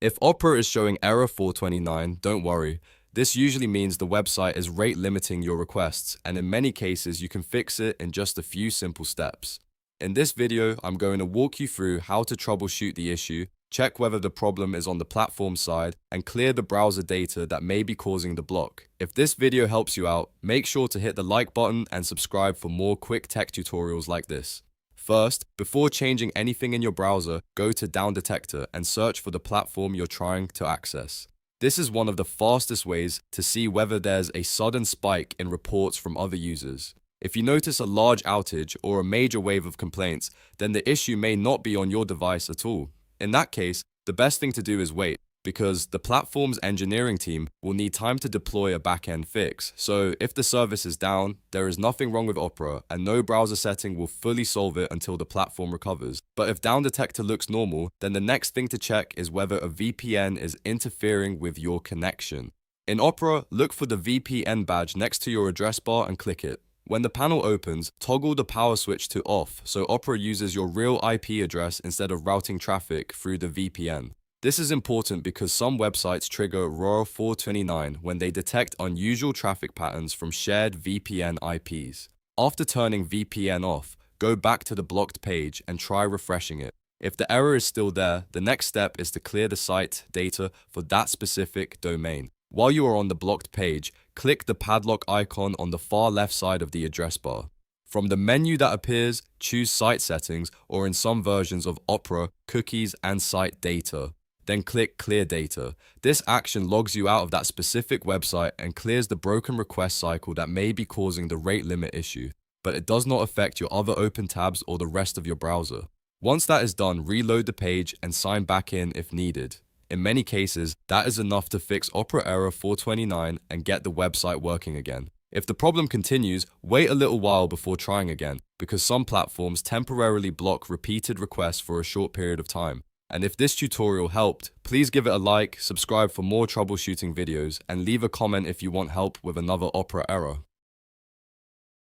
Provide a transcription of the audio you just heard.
If Opera is showing error 429, don't worry. This usually means the website is rate limiting your requests, and in many cases you can fix it in just a few simple steps. In this video, I'm going to walk you through how to troubleshoot the issue, check whether the problem is on the platform side, and clear the browser data that may be causing the block. If this video helps you out, make sure to hit the like button and subscribe for more quick tech tutorials like this. First, before changing anything in your browser, go to DownDetector and search for the platform you're trying to access. This is one of the fastest ways to see whether there's a sudden spike in reports from other users. If you notice a large outage or a major wave of complaints, then the issue may not be on your device at all. In that case, the best thing to do is wait, because the platform's engineering team will need time to deploy a backend fix. So if the service is down, there is nothing wrong with Opera, and no browser setting will fully solve it until the platform recovers. But if DownDetector looks normal, then the next thing to check is whether a VPN is interfering with your connection. In Opera, look for the VPN badge next to your address bar and click it. When the panel opens, toggle the power switch to off so Opera uses your real IP address instead of routing traffic through the VPN. This is important because some websites trigger ROR 429 when they detect unusual traffic patterns from shared VPN IPs. After turning VPN off, go back to the blocked page and try refreshing it. If the error is still there, the next step is to clear the site data for that specific domain. While you are on the blocked page, click the padlock icon on the far left side of the address bar. From the menu that appears, choose Site Settings, or in some versions of Opera, Cookies and Site Data. Then click Clear Data. This action logs you out of that specific website and clears the broken request cycle that may be causing the rate limit issue, but it does not affect your other open tabs or the rest of your browser. Once that is done, reload the page and sign back in if needed. In many cases, that is enough to fix Opera error 429 and get the website working again. If the problem continues, wait a little while before trying again, because some platforms temporarily block repeated requests for a short period of time. And if this tutorial helped, please give it a like, subscribe for more troubleshooting videos, and leave a comment if you want help with another Opera error.